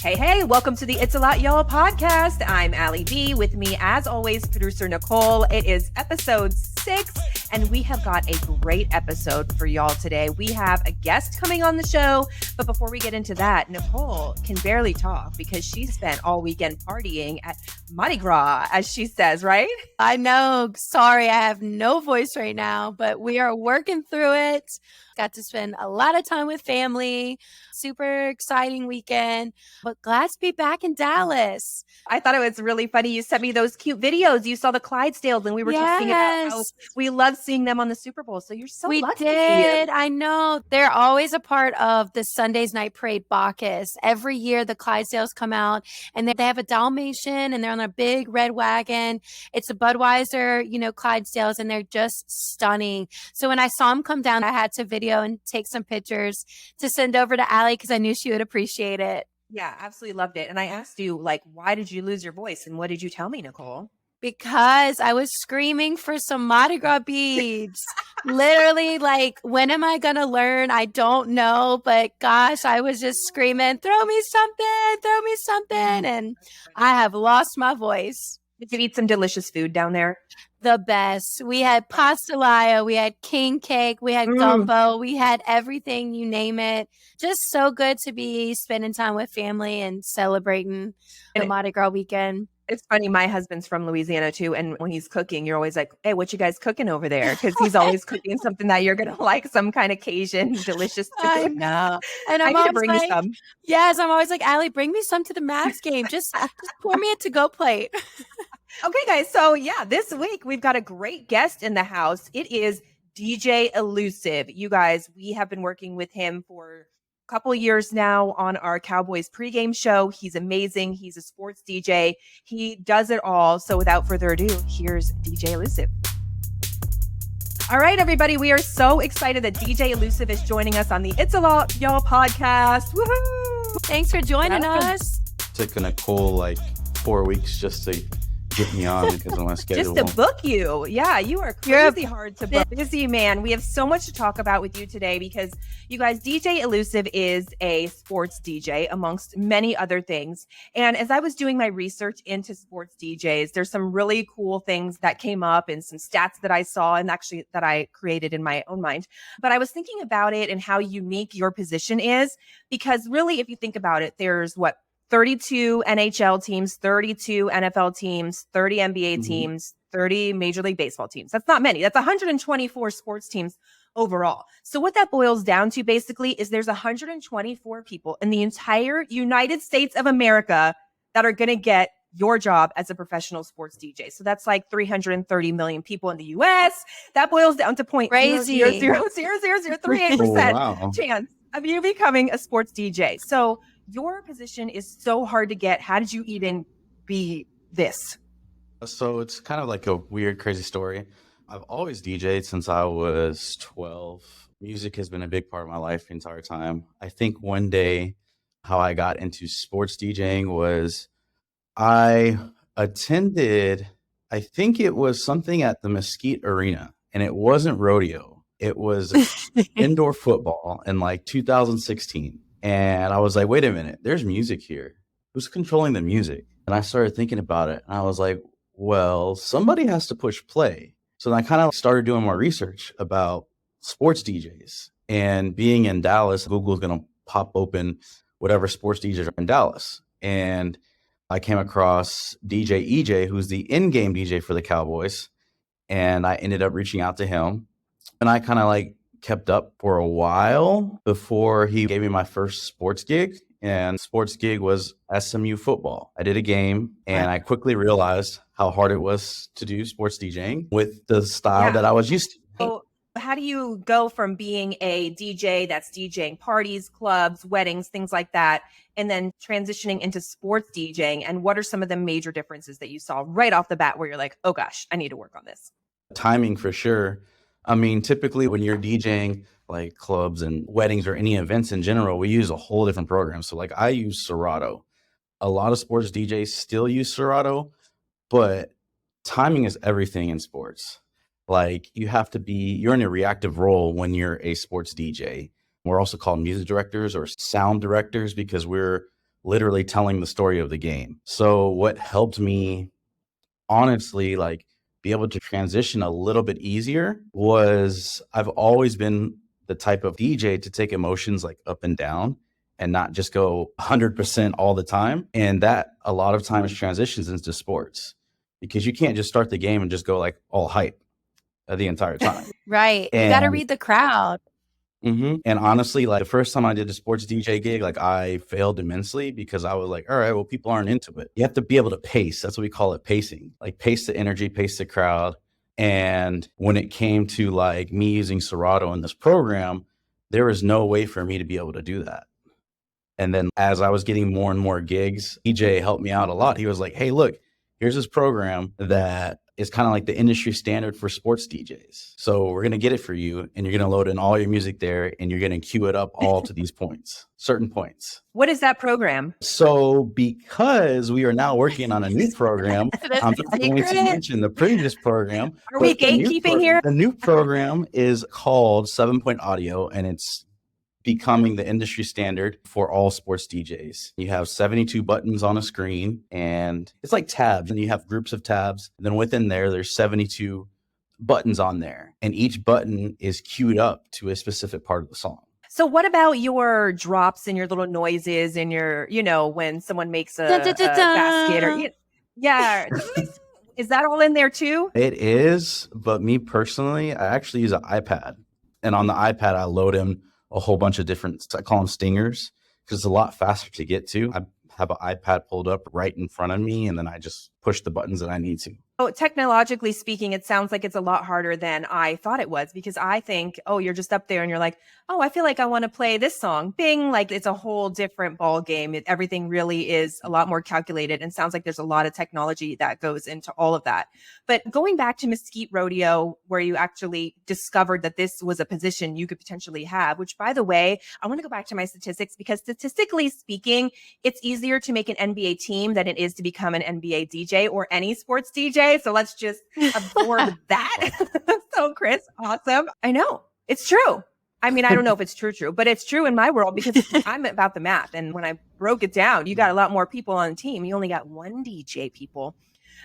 Hey, welcome to the It's a Lot Y'all podcast. I'm Allie B. With me, as always, producer Nicole. It is episode 6, and we have got a great episode for y'all today. We have a guest coming on the show, but before we get into that, Nicole can barely talk because she spent all weekend partying at Mardi Gras, as she says, right? I know. Sorry, I have no voice right now, but we are working through it. Got to spend a lot of time with family. Super exciting weekend, but glad to be back in Dallas. I thought it was really funny. You sent me those cute videos. You saw the Clydesdales, and we were talking about how we love seeing them on the Super Bowl. So you're so lucky. We did. I know. They're always a part of the Sunday's Night Parade Bacchus. Every year, the Clydesdales come out, and they have a Dalmatian, and they're on a big red wagon. It's a Budweiser, Clydesdales, and they're just stunning. So when I saw them come down, I had to video and take some pictures to send over to Allie because I knew she would appreciate it. Yeah, absolutely loved it. And I asked you, why did you lose your voice? And what did you tell me, Nicole? Because I was screaming for some Mardi Gras beads. Literally, when am I going to learn? I don't know. But gosh, I was just screaming, throw me something. And I have lost my voice. Did you eat some delicious food down there? The best. We had pastelaia, we had king cake, we had gumbo, we had everything, you name it. Just so good to be spending time with family and celebrating the Mardi Gras weekend. It's funny. My husband's from Louisiana too. And when he's cooking, you're always like, hey, what you guys cooking over there? Because he's always cooking something that you're going to like, some kind of Cajun delicious food. I know. And I need to bring you some. Yes, I'm always like, Allie, bring me some to the Mavs game. Just pour me a to-go plate. Okay, guys. So this week we've got a great guest in the house. It is DJ Elusive. You guys, we have been working with him for a couple of years now on our Cowboys Pre-Game show. He's amazing. He's a sports DJ. He does it all. So without further ado, here's DJ Elusive. All right, everybody. We are so excited that DJ Elusive is joining us on the It's a Lot Y'all podcast. Woohoo! Thanks for joining us. Took Nicole 4 weeks just to get me on because of my schedule. Just to book you. Yeah, you are crazy hard to book. Busy man. We have so much to talk about with you today because you guys, DJ Elusive is a sports DJ amongst many other things. And as I was doing my research into sports DJs, there's some really cool things that came up and some stats that I saw and actually that I created in my own mind. But I was thinking about it and how unique your position is because really, if you think about it, there's 32 NHL teams, 32 NFL teams, 30 NBA teams, 30 Major League Baseball teams. That's not many. That's 124 sports teams overall. So what that boils down to basically is there's 124 people in the entire United States of America that are going to get your job as a professional sports DJ. So that's 330 million people in the US. That boils down to 0.0000038% chance of you becoming a sports DJ. So your position is so hard to get. How did you even be this? So it's kind of like a weird, crazy story. I've always DJed since I was 12. Music has been a big part of my life the entire time. I think one day how I got into sports DJing was I attended, I think it was something at the Mesquite Arena, and it wasn't rodeo. It was indoor football in 2016. And I was like, wait a minute, there's music here. Who's controlling the music? And I started thinking about it. And I was like, well, somebody has to push play. So then I kind of started doing more research about sports DJs. And being in Dallas, Google's going to pop open whatever sports DJs are in Dallas. And I came across DJ EJ, who's the in-game DJ for the Cowboys. And I ended up reaching out to him. And I kind of kept up for a while before he gave me my first sports gig. And sports gig was SMU football. I did a game and I quickly realized how hard it was to do sports DJing with the style that I was used to. So how do you go from being a DJ that's DJing parties, clubs, weddings, things like that, and then transitioning into sports DJing? And what are some of the major differences that you saw right off the bat where you're like, oh gosh, I need to work on this? Timing for sure. I mean, typically when you're DJing clubs and weddings or any events in general, we use a whole different program. So I use Serato. A lot of sports DJs still use Serato, but timing is everything in sports. You have to you're in a reactive role when you're a sports DJ. We're also called music directors or sound directors because we're literally telling the story of the game. So what helped me honestly like be able to transition a little bit easier was I've always been the type of DJ to take emotions like up and down and not just go 100% all the time. And that a lot of times transitions into sports because you can't just start the game and just go like all hype the entire time. Right. You got to read the crowd. And honestly, like the first time I did a sports DJ gig, like I failed immensely because I was like, all right, well, people aren't into it. You have to be able to pace. That's what we call it, pacing. Like pace the energy, pace the crowd. And when it came to like me using Serato in this program, there was no way for me to be able to do that. And then as I was getting more and more gigs, EJ helped me out a lot. He was like, hey, look, here's this program that is kind of like the industry standard for sports DJs. So we're going to get it for you and you're going to load in all your music there and you're going to queue it up all to these points, certain points. What is that program? So because we are now working on a new program, I'm not going to mention the previous program. Are we gatekeeping here? The new program is called 7-Point Audio and it's becoming the industry standard for all sports DJs. You have 72 buttons on a screen and it's like tabs and you have groups of tabs. And then within there's 72 buttons on there and each button is queued up to a specific part of the song. So what about your drops and your little noises and your, when someone makes a basket or, yeah. Is that all in there too? It is, but me personally, I actually use an iPad and on the iPad, I load in a whole bunch of different, I call them stingers because it's a lot faster to get to. I have an iPad pulled up right in front of me and then I just push the buttons that I need to. Oh, technologically speaking, it sounds like it's a lot harder than I thought it was because I think, you're just up there and you're like, I feel like I want to play this song. Bing, like it's a whole different ball game. Everything really is a lot more calculated and sounds like there's a lot of technology that goes into all of that. But going back to Mesquite Rodeo, where you actually discovered that this was a position you could potentially have, which by the way, I want to go back to my statistics because statistically speaking, it's easier to make an NBA team than it is to become an NBA DJ or any sports DJ. So let's just absorb that. So Chris, awesome. I know it's true. I mean, I don't know if it's true, but it's true in my world because I'm about the math. And when I broke it down, you got a lot more people on the team. You only got one DJ, people.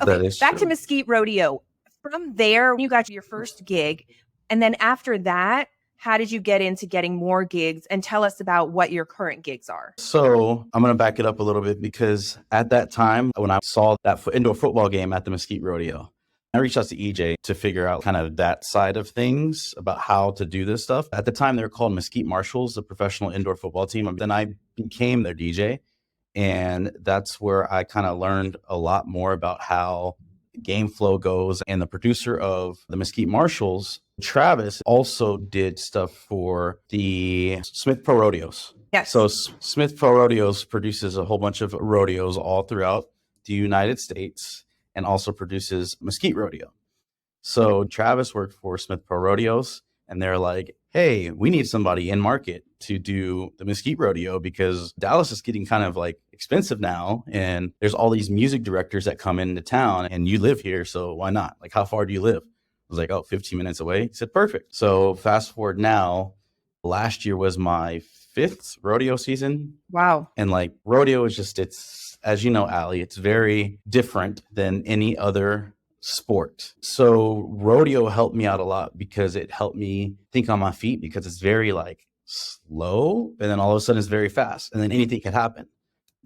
Okay, back to Mesquite Rodeo. From there, you got your first gig. And then after that, how did you get into getting more gigs? And tell us about what your current gigs are. So I'm going to back it up a little bit because at that time, when I saw that indoor football game at the Mesquite Rodeo, I reached out to EJ to figure out kind of that side of things about how to do this stuff. At the time, they were called Mesquite Marshals, the professional indoor football team. Then I became their DJ. And that's where I kind of learned a lot more about how game flow goes. And the producer of the Mesquite Marshals, Travis, also did stuff for the Smith Pro Rodeos. Yes. So Smith Pro Rodeos produces a whole bunch of rodeos all throughout the United States and also produces Mesquite Rodeo. So Travis worked for Smith Pro Rodeos and they're like, hey, we need somebody in market to do the Mesquite Rodeo because Dallas is getting kind of like expensive now. And there's all these music directors that come into town and you live here. So why not? Like, how far do you live? I was like, 15 minutes away. He said, perfect. So fast forward now, last year was my 5th rodeo season. Wow. And like rodeo is just, it's, as you know, Allie, it's very different than any other sport. So rodeo helped me out a lot because it helped me think on my feet because it's very like slow and then all of a sudden it's very fast and then anything can happen.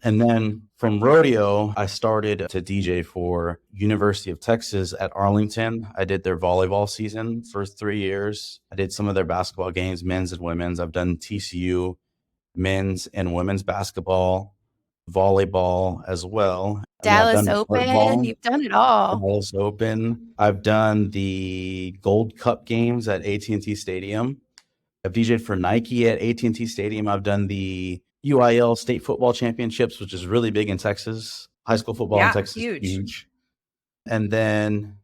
And then from rodeo, I started to DJ for University of Texas at Arlington. I did their volleyball season for 3 years. I did some of their basketball games, men's and women's. I've done TCU men's and women's basketball, volleyball as well. Dallas Open. You've done it all. Dallas Open. I've done the Gold Cup games at AT&T Stadium. I've DJed for Nike at AT&T Stadium. I've done the UIL State Football Championships, which is really big in Texas. High school football in Texas is huge. And then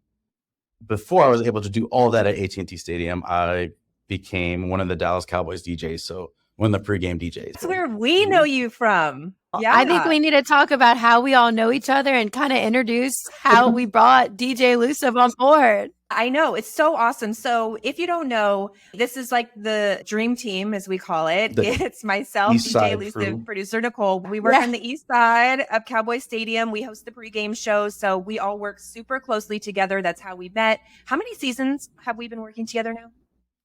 before I was able to do all that at AT&T Stadium, I became one of the Dallas Cowboys DJs. So when the pregame DJs. That's where we know you from. Yeah. I think we need to talk about how we all know each other and kind of introduce how we brought DJ Elusive on board. I know. It's so awesome. So if you don't know, this is like the dream team, as we call it. It's myself, DJ Elusive, producer Nicole. We work on the east side of Cowboys Stadium. We host the pregame show. So we all work super closely together. That's how we met. How many seasons have we been working together now?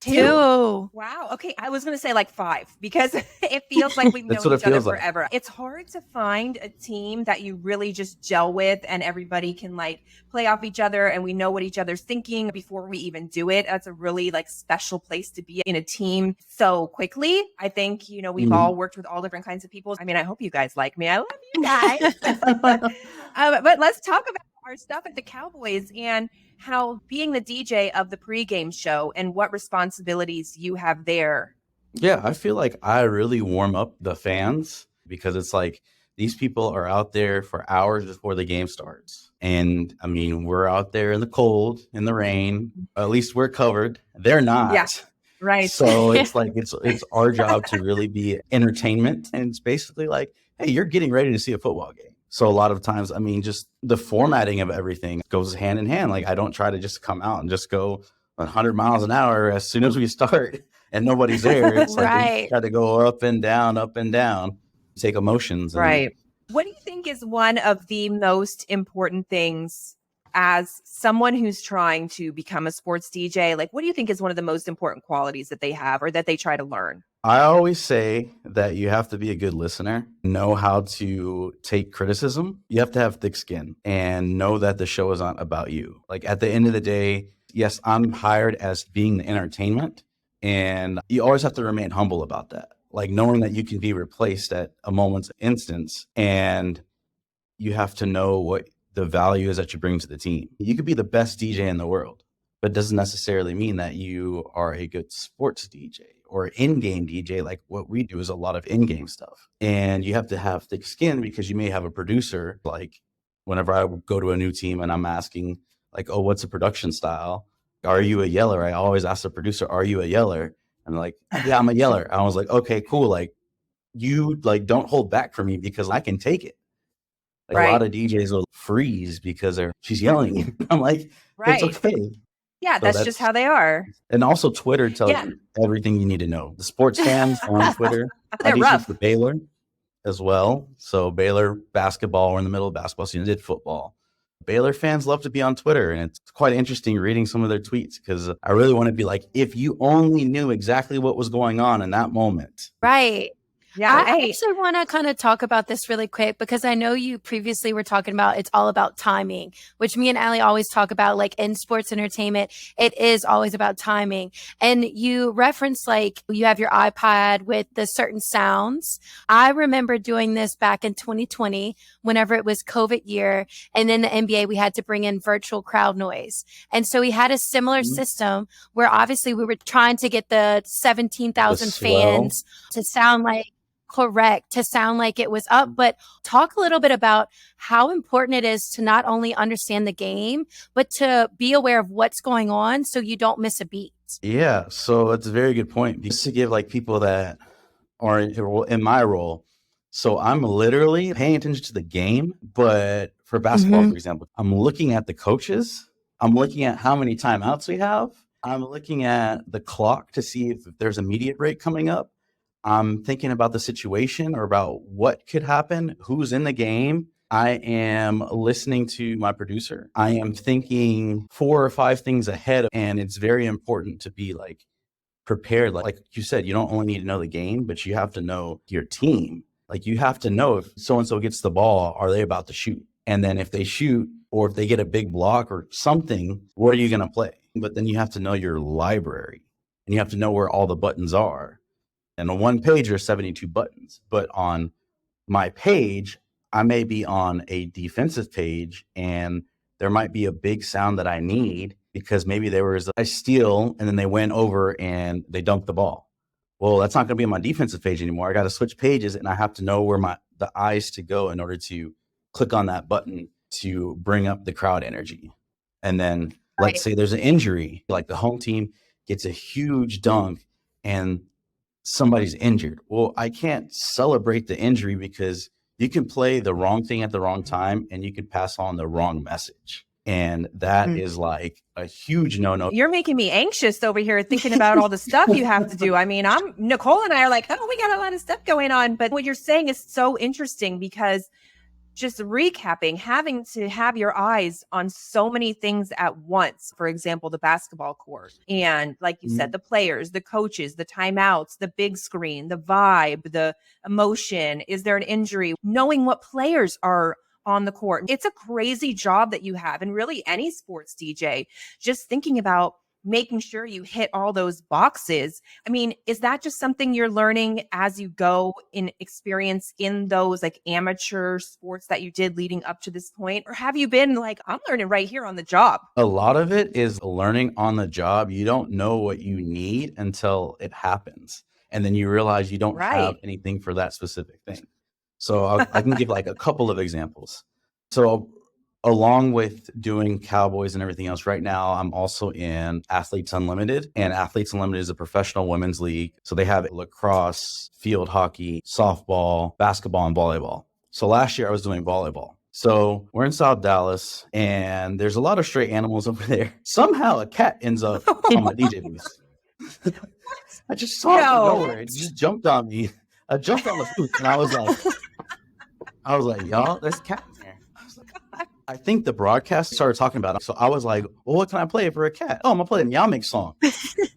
2. Wow. Okay. I was going to say like 5 because it feels like we've known each other forever. Like. It's hard to find a team that you really just gel with and everybody can like play off each other and we know what each other's thinking before we even do it. That's a really like special place to be in a team so quickly. I think, we've all worked with all different kinds of people. I mean, I hope you guys like me. I love you guys. But let's talk about our stuff at the Cowboys and how being the DJ of the pregame show and what responsibilities you have there. Yeah, I feel like I really warm up the fans because it's like these people are out there for hours before the game starts. And I mean, we're out there in the cold, in the rain, at least we're covered. They're not. Yeah. Right. So it's like, it's our job to really be entertainment. And it's basically like, hey, you're getting ready to see a football game. So a lot of times, I mean, just the formatting of everything goes hand in hand. Like I don't try to just come out and just go 100 miles an hour as soon as we start and nobody's there. It's like we try to go up and down, take emotions. Right. What do you think is one of the most important things as someone who's trying to become a sports DJ? Like, what do you think is one of the most important qualities that they have or that they try to learn? I always say that you have to be a good listener, know how to take criticism. You have to have thick skin and know that the show is not about you. Like at the end of the day, yes, I'm hired as being the entertainment, and you always have to remain humble about that. Like knowing that you can be replaced at a moment's instance, and you have to know what the value is that you bring to the team. You could be the best DJ in the world, but it doesn't necessarily mean that you are a good sports DJ or in-game DJ. Like what we do is a lot of in-game stuff. And you have to have thick skin because you may have a producer. Like whenever I go to a new team and I'm asking like, oh, what's a production style? Are you a yeller? I always ask the producer, are you a yeller? And they're like, yeah, I'm a yeller. I was like, okay, cool. Like you like don't hold back for me because I can take it. Like a lot of DJs will freeze because she's yelling. I'm like, it's okay. Yeah, so that's just how they are. And also Twitter tells you everything you need to know. The sports fans on Twitter. They're rough. For Baylor as well. So Baylor basketball, we're in the middle of basketball season, did football. Baylor fans love to be on Twitter, and it's quite interesting reading some of their tweets because I really want to be like, if you only knew exactly what was going on in that moment. Right. Yeah, I actually want to kind of talk about this really quick because I know you previously were talking about it's all about timing, which me and Allie always talk about. Like in sports entertainment, it is always about timing. And you referenced like you have your iPad with the certain sounds. I remember doing this back in 2020, whenever it was COVID year. And then the NBA, we had to bring in virtual crowd noise. And so we had a similar system where obviously we were trying to get the 17,000 fans to sound like correct, to sound like it was up. But talk a little bit about how important it is to not only understand the game, but to be aware of what's going on so you don't miss a beat. Yeah, so it's a very good point. Just to give like people that are in my role. So I'm literally paying attention to the game, but for basketball, for example, I'm looking at the coaches. I'm looking at how many timeouts we have. I'm looking at the clock to see if there's a media break coming up. I'm thinking about the situation or about what could happen, who's in the game. I am listening to my producer. I am thinking 4 or 5 things ahead. And it's very important to be like prepared. Like you said, you don't only need to know the game, but you have to know your team. Like you have to know if so-and-so gets the ball, are they about to shoot? And then if they shoot or if they get a big block or something, what are you going to play? But then you have to know your library and you have to know where all the buttons are. And on one page, there's 72 buttons. But on my page, I may be on a defensive page and there might be a big sound that I need because maybe there was a steal and then they went over and they dunked the ball. Well, that's not going to be on my defensive page anymore. I got to switch pages and I have to know where the eyes to go in order to click on that button to bring up the crowd energy. And then let's say there's an injury, like the home team gets a huge dunk and somebody's injured. Well, I can't celebrate the injury because you can play the wrong thing at the wrong time and you can pass on the wrong message. And that is like a huge no-no. You're making me anxious over here thinking about all the stuff you have to do. I mean, Nicole and I are like, oh, we got a lot of stuff going on. But what you're saying is so interesting because just recapping, having to have your eyes on so many things at once. For example, the basketball court. And like you said, the players, the coaches, the timeouts, the big screen, the vibe, the emotion. Is there an injury? Knowing what players are on the court. It's a crazy job that you have. And really any sports DJ, just thinking about making sure you hit all those boxes. I mean, is that just something you're learning as you go in experience in those like amateur sports that you did leading up to this point? Or have you been like, I'm learning right here on the job? A lot of it is learning on the job. You don't know what you need until it happens. And then you realize you don't have anything for that specific thing. So I can give like a couple of examples. So along with doing Cowboys and everything else, right now I'm also in Athletes Unlimited. And Athletes Unlimited is a professional women's league. So they have lacrosse, field hockey, softball, basketball, and volleyball. So last year I was doing volleyball. So we're in South Dallas and there's a lot of stray animals over there. Somehow a cat ends up on my DJ booth. I just saw it from nowhere. It just jumped on me. I jumped on the booth and I was like, y'all, there's a cat in there. I think the broadcast started talking about it. So I was like, well, what can I play for a cat? Oh, I'm going to play a Meow Mix song.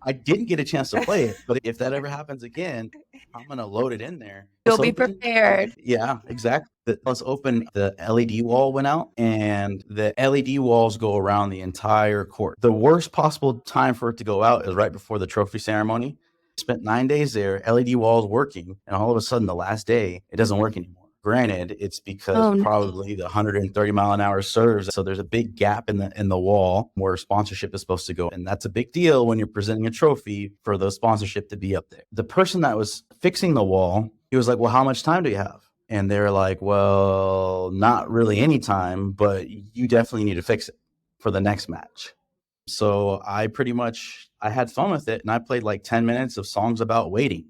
I didn't get a chance to play it, but if that ever happens again, I'm going to load it in there. You'll be prepared. Yeah, exactly. Let's open. The LED wall went out and the LED walls go around the entire court. The worst possible time for it to go out is right before the trophy ceremony. Spent 9 days there, LED walls working, and all of a sudden the last day, it doesn't work anymore. Granted, it's because probably the 130 mile an hour serves. So there's a big gap in the wall where sponsorship is supposed to go. And that's a big deal when you're presenting a trophy for the sponsorship to be up there. The person that was fixing the wall, he was like, well, how much time do you have? And they're like, well, not really any time, but you definitely need to fix it for the next match. So I had fun with it. And I played like 10 minutes of songs about waiting.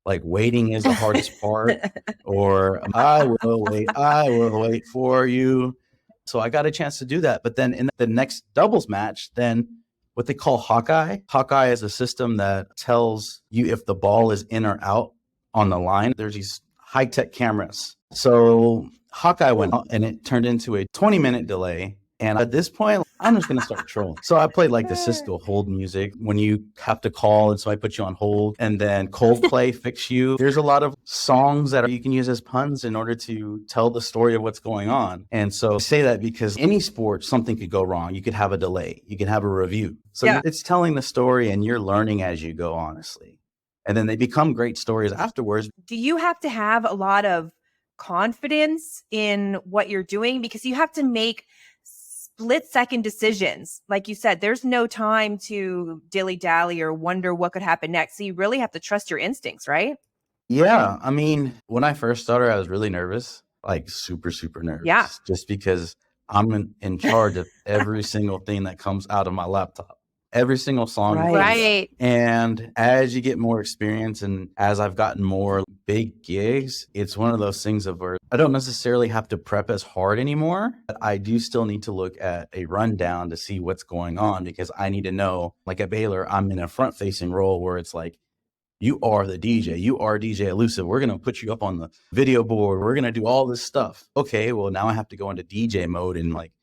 Like waiting is the hardest part, or I will wait for you. So I got a chance to do that. But then in the next doubles match, then what they call Hawkeye. Hawkeye is a system that tells you if the ball is in or out on the line. There's these high-tech cameras. So Hawkeye went out and it turned into a 20-minute delay. And at this point, I'm just going to start trolling. So I played like the Cisco hold music when you have to call. And so I put you on hold, and then Coldplay Fix You. There's a lot of songs that you can use as puns in order to tell the story of what's going on. And so I say that because any sport, something could go wrong. You could have a delay. You can have a review. So it's telling the story and you're learning as you go, honestly. And then they become great stories afterwards. Do you have to have a lot of confidence in what you're doing? Because you have to make split-second decisions. Like you said, there's no time to dilly-dally or wonder what could happen next. So you really have to trust your instincts, right? Yeah. I mean, when I first started, I was really nervous, like super, super nervous. Yeah. Just because I'm in charge of every single thing that comes out of my laptop. Every single song. Right. And as you get more experience and as I've gotten more big gigs, it's one of those things of where I don't necessarily have to prep as hard anymore, but I do still need to look at a rundown to see what's going on, because I need to know, like at Baylor, I'm in a front facing role where it's like, you are the DJ, you are DJ Elusive. We're going to put you up on the video board. We're going to do all this stuff. Okay, well now I have to go into DJ mode and like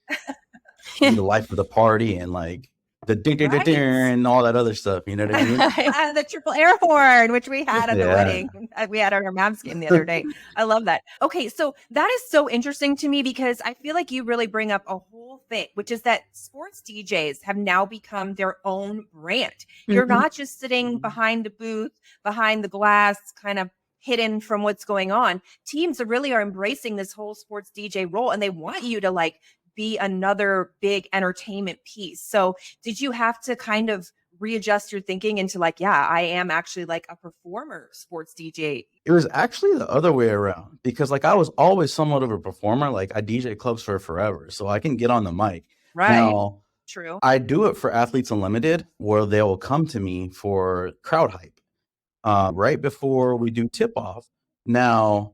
be the life of the party and like the ding and all that other stuff, you know what I mean? The triple air horn, which we had at the wedding. We had at our mom's game the other day. I love that. Okay, so that is so interesting to me because I feel like you really bring up a whole thing, which is that sports DJs have now become their own brand. You're not just sitting behind the booth, behind the glass, kind of hidden from what's going on. Teams really are embracing this whole sports DJ role, and they want you to like be another big entertainment piece. So did you have to kind of readjust your thinking into like, yeah, I am actually like a performer sports DJ? It was actually the other way around, because like I was always somewhat of a performer. Like I DJ clubs for forever, so I can get on the mic. Right. Now, true. I do it for Athletes Unlimited, where they will come to me for crowd hype. right before we do tip off. Now,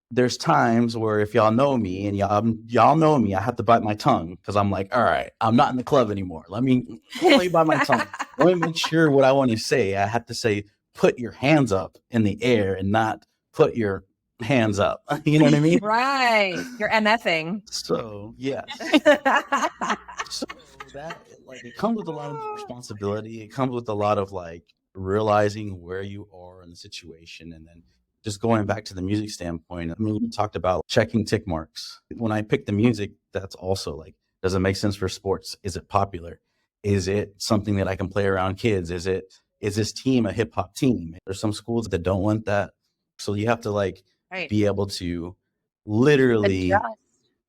there's times where if y'all know me and y'all know me, I have to bite my tongue because I'm like, all right, I'm not in the club anymore. Let me bite my tongue. Let me make sure what I want to say. I have to say, put your hands up in the air and not put your hands up. You know what I mean? Right. You're MFing. So, yes. So that, like, it comes with a lot of responsibility. It comes with a lot of, like, realizing where you are in the situation. And then just going back to the music standpoint, I mean, you talked about checking tick marks. When I pick the music, that's also like, does it make sense for sports? Is it popular? Is it something that I can play around kids? Is this team a hip hop team? There's some schools that don't want that. So you have to like be able to literally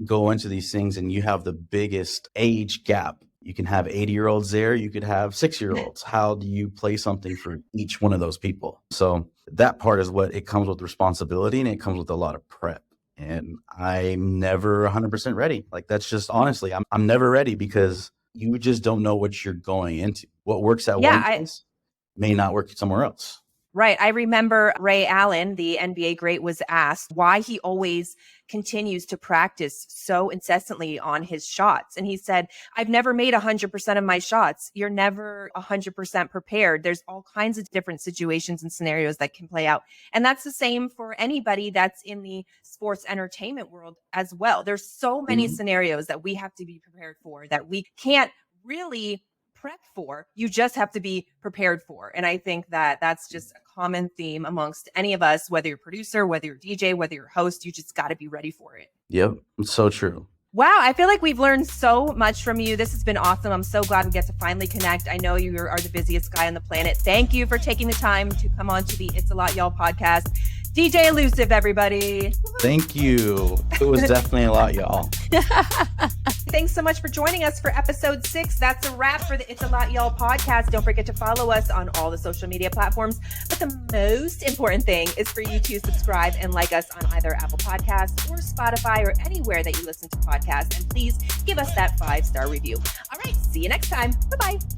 go into these things, and you have the biggest age gap. You can have 80-year-olds there. You could have 6-year-olds. How do you play something for each one of those people? So that part is what it comes with responsibility, and it comes with a lot of prep. And I'm never 100% ready. Like, that's just honestly, I'm never ready because you just don't know what you're going into. What works at one place may not work somewhere else. Right. I remember Ray Allen, the NBA great, was asked why he always continues to practice so incessantly on his shots. And he said, I've never made 100% of my shots. You're never 100% prepared. There's all kinds of different situations and scenarios that can play out. And that's the same for anybody that's in the sports entertainment world as well. There's so many scenarios that we have to be prepared for that we can't really prep for. You just have to be prepared for. And I think that that's just a common theme amongst any of us, whether you're producer, whether you're DJ, whether you're host, you just got to be ready for it. Yep. It's so true. Wow. I feel like we've learned so much from you. This has been awesome. I'm so glad we get to finally connect. I know you are the busiest guy on the planet. Thank you for taking the time to come on to the It's a Lot Y'all podcast. DJ Elusive, everybody. Thank you. It was definitely a lot, y'all. Thanks so much for joining us for episode 6. That's a wrap for the It's a Lot Y'all podcast. Don't forget to follow us on all the social media platforms. But the most important thing is for you to subscribe and like us on either Apple Podcasts or Spotify or anywhere that you listen to podcasts. And please give us that 5-star review. All right. See you next time. Bye-bye.